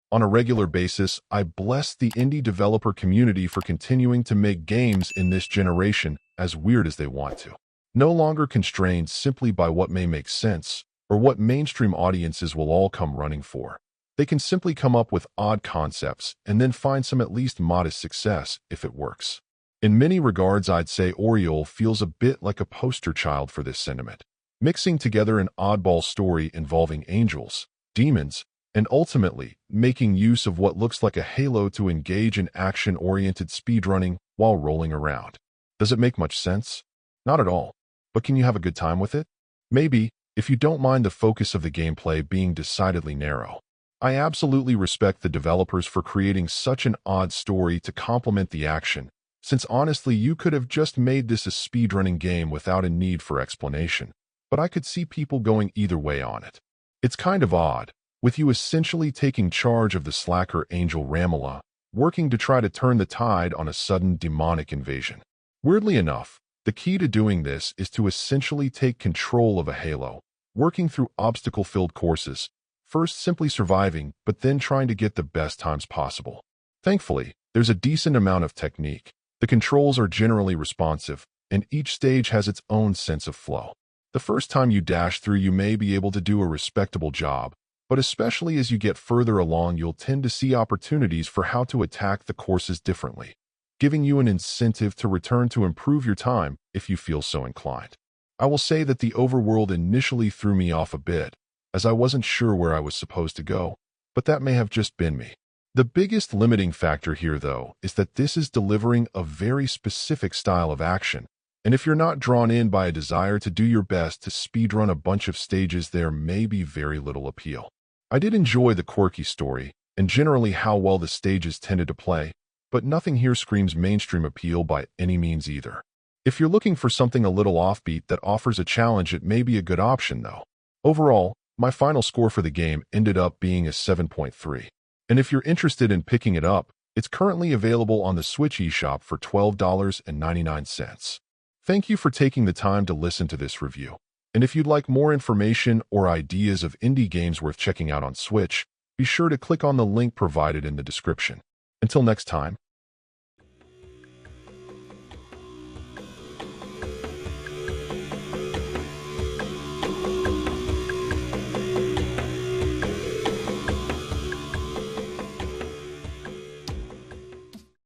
On a regular basis, I bless the indie developer community for continuing to make games in this generation as weird as they want to. No longer constrained simply by what may make sense or what mainstream audiences will all come running for. They can simply come up with odd concepts and then find some at least modest success if it works. In many regards, I'd say Aureole feels a bit like a poster child for this sentiment, mixing together an oddball story involving angels, demons, and ultimately making use of what looks like a halo to engage in action-oriented speedrunning while rolling around. Does it make much sense? Not at all. But can you have a good time with it? Maybe, if you don't mind the focus of the gameplay being decidedly narrow. I absolutely respect the developers for creating such an odd story to complement the action, since honestly you could have just made this a speedrunning game without a need for explanation. But I could see people going either way on it. It's kind of odd, with you essentially taking charge of the slacker angel Ramala, working to try to turn the tide on a sudden demonic invasion. Weirdly enough, the key to doing this is to essentially take control of a halo, working through obstacle-filled courses, first simply surviving, but then trying to get the best times possible. Thankfully, there's a decent amount of technique. The controls are generally responsive, and each stage has its own sense of flow. The first time you dash through, you may be able to do a respectable job, but especially as you get further along, you'll tend to see opportunities for how to attack the courses differently, giving you an incentive to return to improve your time if you feel so inclined. I will say that the overworld initially threw me off a bit, as I wasn't sure where I was supposed to go, but that may have just been me. The biggest limiting factor here, though, is that this is delivering a very specific style of action, and if you're not drawn in by a desire to do your best to speedrun a bunch of stages, there may be very little appeal. I did enjoy the quirky story, and generally how well the stages tended to play, but nothing here screams mainstream appeal by any means either. If you're looking for something a little offbeat that offers a challenge, it may be a good option, though. Overall, my final score for the game ended up being a 7.3. And if you're interested in picking it up, it's currently available on the Switch eShop for $12.99. Thank you for taking the time to listen to this review. And if you'd like more information or ideas of indie games worth checking out on Switch, be sure to click on the link provided in the description. Until next time.